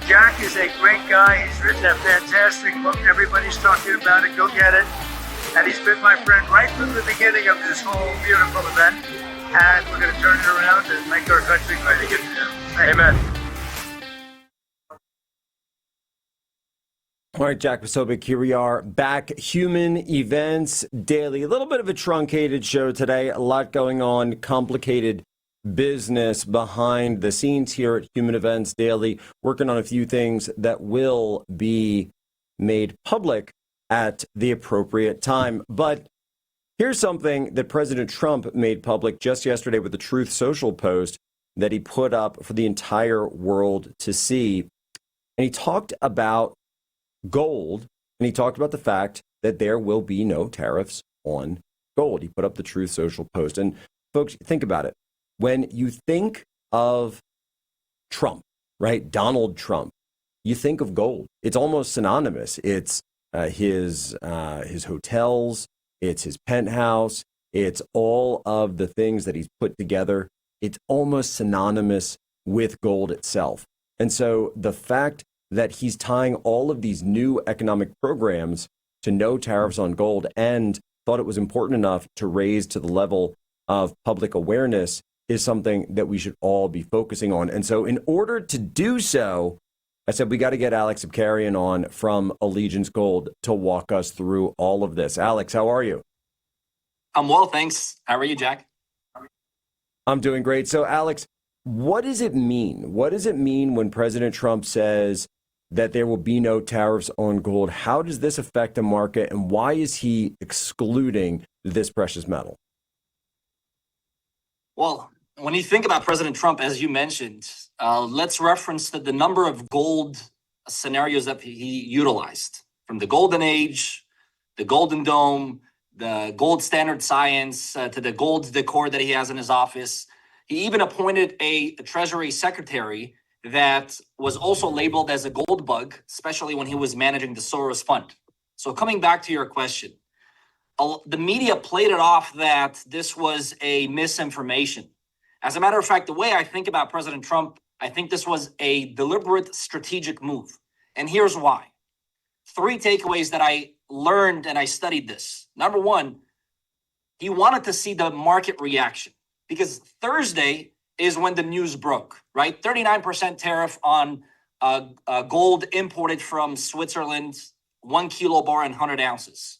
Jack is a great guy. He's written a fantastic book. Everybody's talking about it. Go get it. And he's been my friend right from the beginning of this whole beautiful event. And we're going to turn it around and make our country great again. Amen. All right, Jack Posobiec, here we are back. Human Events Daily. A little bit of a truncated show today. A lot going on. Complicated business behind the scenes here at Human Events Daily. Working on a few things that will be made public at the appropriate time. But here's something that President Trump made public just yesterday with the Truth Social post that he put up for the entire world to see. And he talked about gold, and he talked about the fact that there will be no tariffs on gold. He put up the Truth Social post. And folks, think about it. When you think of Trump, right, Donald Trump, you think of gold. It's almost synonymous. It's his hotels, it's his penthouse, it's all of the things that he's put together. It's almost synonymous with gold itself. And so the fact that he's tying all of these new economic programs to no tariffs on gold and thought it was important enough to raise to the level of public awareness is something that we should all be focusing on. And so in order to do so, I said, we got to get Alex Abkarian on from Allegiance Gold to walk us through all of this. Alex, how are you? I'm well, thanks. How are you, Jack? I'm doing great. So Alex, what does it mean? What does it mean when President Trump says that there will be no tariffs on gold? How does this affect the market, and why is he excluding this precious metal? Well, when you think about President Trump, as you mentioned, let's reference the number of gold scenarios that he utilized, from the Golden Age, the Golden Dome, the gold standard science, to the gold decor that he has in his office. He even appointed a Treasury Secretary that was also labeled as a gold bug, especially when he was managing the Soros Fund. So coming back to your question, the media played it off that this was a misinformation. As a matter of fact, the way I think about President Trump, I think this was a deliberate strategic move. And here's why. 3 takeaways that I learned, and I studied this. Number one, he wanted to see the market reaction, because Thursday is when the news broke, right? 39% tariff on gold imported from Switzerland, 1 kilo bar and 100 ounces.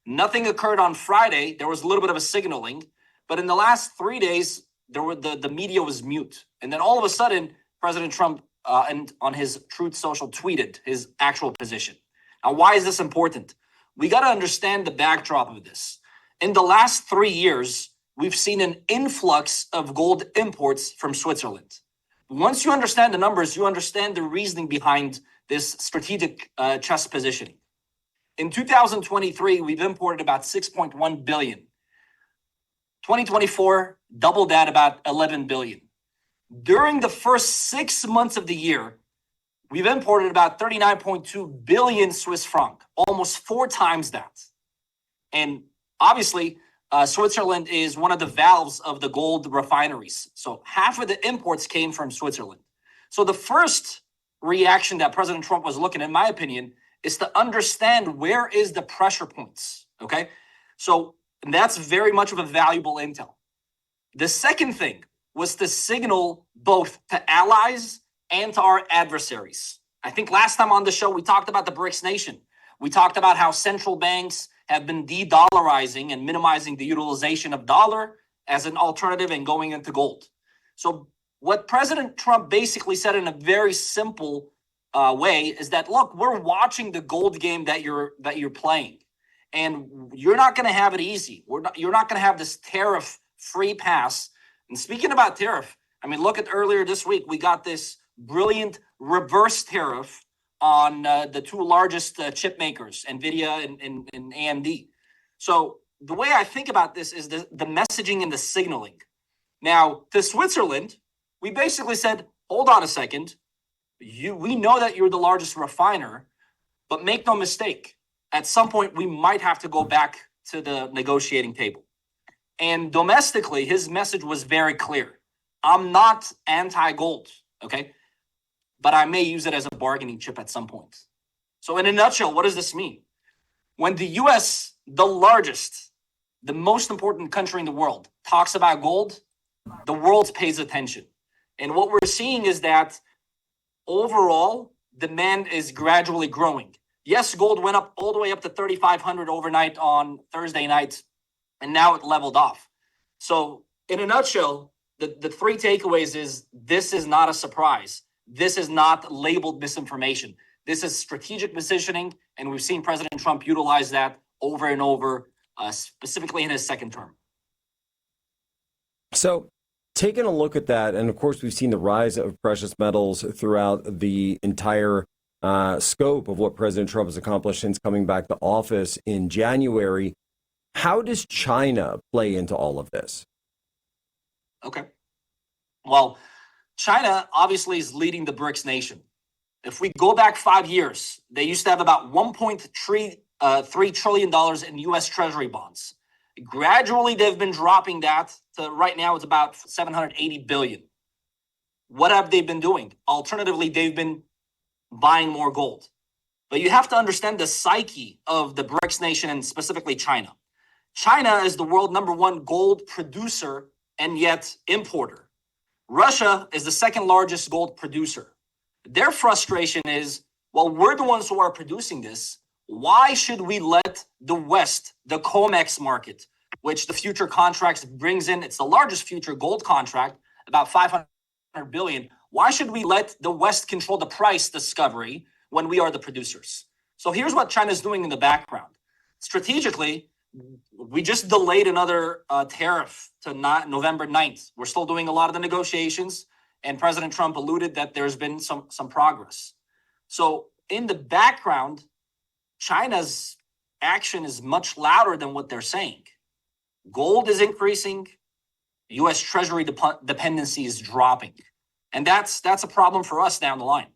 Nothing occurred on Friday. There was a little bit of a signaling, but in the last 3 days, the media was mute. And then all of a sudden, President Trump and on his Truth Social tweeted his actual position. Now, why is this important? We got to understand the backdrop of this. In the last 3 years, we've seen an influx of gold imports from Switzerland. Once you understand the numbers, you understand the reasoning behind this strategic chess positioning. In 2023, we've imported about 6.1 billion. 2024, double that, about 11 billion. During the first 6 months of the year, we've imported about 39.2 billion Swiss franc, almost 4 times that. And obviously, Switzerland is one of the valves of the gold refineries. So half of the imports came from Switzerland. So the first reaction that President Trump was looking, in my opinion, is to understand where is the pressure points, okay? So that's very much of a valuable intel. The second thing was to signal both to allies and to our adversaries. I think last time on the show, we talked about the BRICS nation. We talked about how central banks have been de-dollarizing and minimizing the utilization of dollar as an alternative and going into gold. So what President Trump basically said in a very simple way is that, look, we're watching the gold game that you're playing, and you're not going to have it easy. You're not going to have this tariff-free pass. And speaking about tariff, I mean, look at earlier this week, we got this brilliant reverse tariff on the 2 largest chip makers, NVIDIA and AMD. So the way I think about this is the messaging and the signaling. Now, to Switzerland, we basically said, hold on a second. We know that you're the largest refiner, but make no mistake, at some point we might have to go back to the negotiating table. And domestically, his message was very clear. I'm not anti-gold, okay? but I may use it as a bargaining chip at some point. So in a nutshell, what does this mean? When the US, the largest, the most important country in the world, talks about gold, the world pays attention. And what we're seeing is that overall, demand is gradually growing. Yes, gold went up all the way up to 3,500 overnight on Thursday night, and now it leveled off. So in a nutshell, the three takeaways is this is not a surprise. This is not labeled misinformation. This is strategic positioning, and we've seen President Trump utilize that over and over, specifically in his second term. So taking a look at that, and of course, we've seen the rise of precious metals throughout the entire scope of what President Trump has accomplished since coming back to office in January. How does China play into all of this? Okay. Well, China obviously is leading the BRICS nation. If we go back 5 years, they used to have about $1.3 trillion in U.S. Treasury bonds. Gradually, they've been dropping that to right now it's about $780 billion. What have they been doing? Alternatively, they've been buying more gold. But you have to understand the psyche of the BRICS nation and specifically China. China is the world #1 gold producer and yet importer. Russia is the second largest gold producer. Their frustration is, well, we're the ones who are producing this. Why should we let the West, the COMEX market, which the future contracts brings in, it's the largest future gold contract, about 500 billion. Why should we let the West control the price discovery when we are the producers? So here's what China's doing in the background. Strategically, we just delayed another tariff to November 9th. We're still doing a lot of the negotiations, and President Trump alluded that there's been some progress. So in the background, China's action is much louder than what they're saying. Gold is increasing, U.S. Treasury dependency is dropping. And that's a problem for us down the line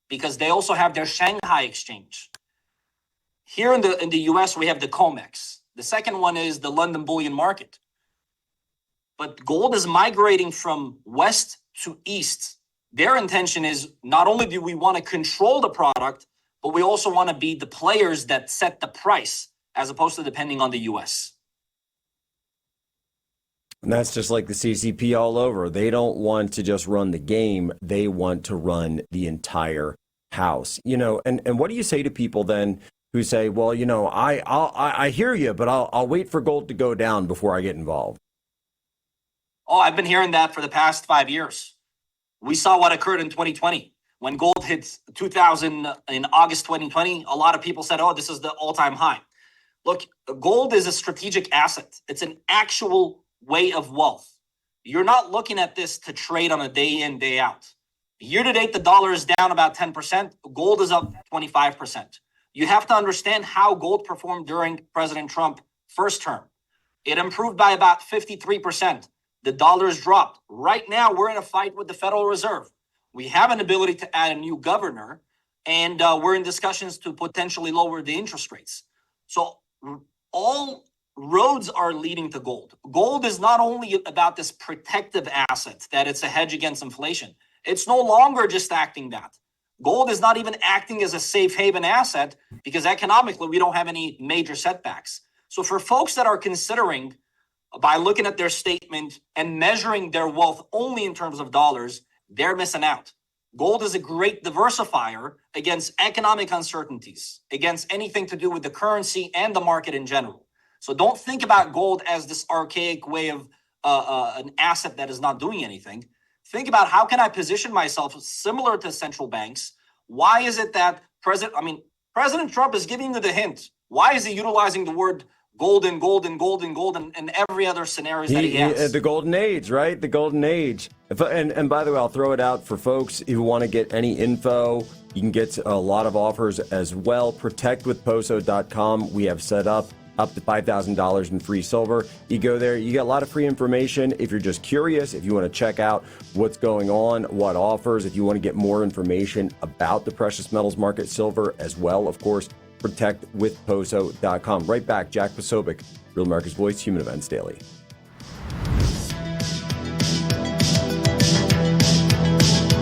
because they also have their Shanghai exchange. Here in the U.S., we have the COMEX. The second one is the London bullion market. But gold is migrating from west to east. Their intention is not only do we want to control the product, but we also want to be the players that set the price as opposed to depending on the U.S. And that's just like the CCP all over. They don't want to just run the game. They want to run the entire house. You know, and what do you say to people then who say, well, you know, I hear you, but I'll wait for gold to go down before I get involved? Oh, I've been hearing that for the past 5 years. We saw what occurred in 2020. When gold hit 2,000 in August 2020, a lot of people said, oh, this is the all-time high. Look, gold is a strategic asset. It's an actual way of wealth. You're not looking at this to trade on a day in, day out. Year to date, the dollar is down about 10%. Gold is up 25%. You have to understand how gold performed during President Trump's first term. It improved by about 53%. The dollar's dropped. Right now, we're in a fight with the Federal Reserve. We have an ability to add a new governor, and we're in discussions to potentially lower the interest rates. So all roads are leading to gold. Gold is not only about this protective asset, that it's a hedge against inflation. It's no longer just acting that. Gold is not even acting as a safe haven asset because economically we don't have any major setbacks. So for folks that are considering by looking at their statement and measuring their wealth only in terms of dollars, they're missing out. Gold is a great diversifier against economic uncertainties, against anything to do with the currency and the market in general. So don't think about gold as this archaic way of an asset that is not doing anything. Think about how can I position myself similar to central banks? Why is it that President Trump is giving you the hint? Why is he utilizing the word gold and gold and gold and gold and every other scenario that he has? The golden age, right? The golden age. And by the way, I'll throw it out for folks who want to get any info. You can get a lot of offers as well. Protectwithposo.com. We have set up to $5,000 in free silver. You go there, you get a lot of free information. If you're just curious, if you want to check out what's going on, what offers, if you want to get more information about the precious metals market, silver as well, of course, protectwithposo.com. Right back, Jack Posobiec, Real America's Voice, Human Events Daily.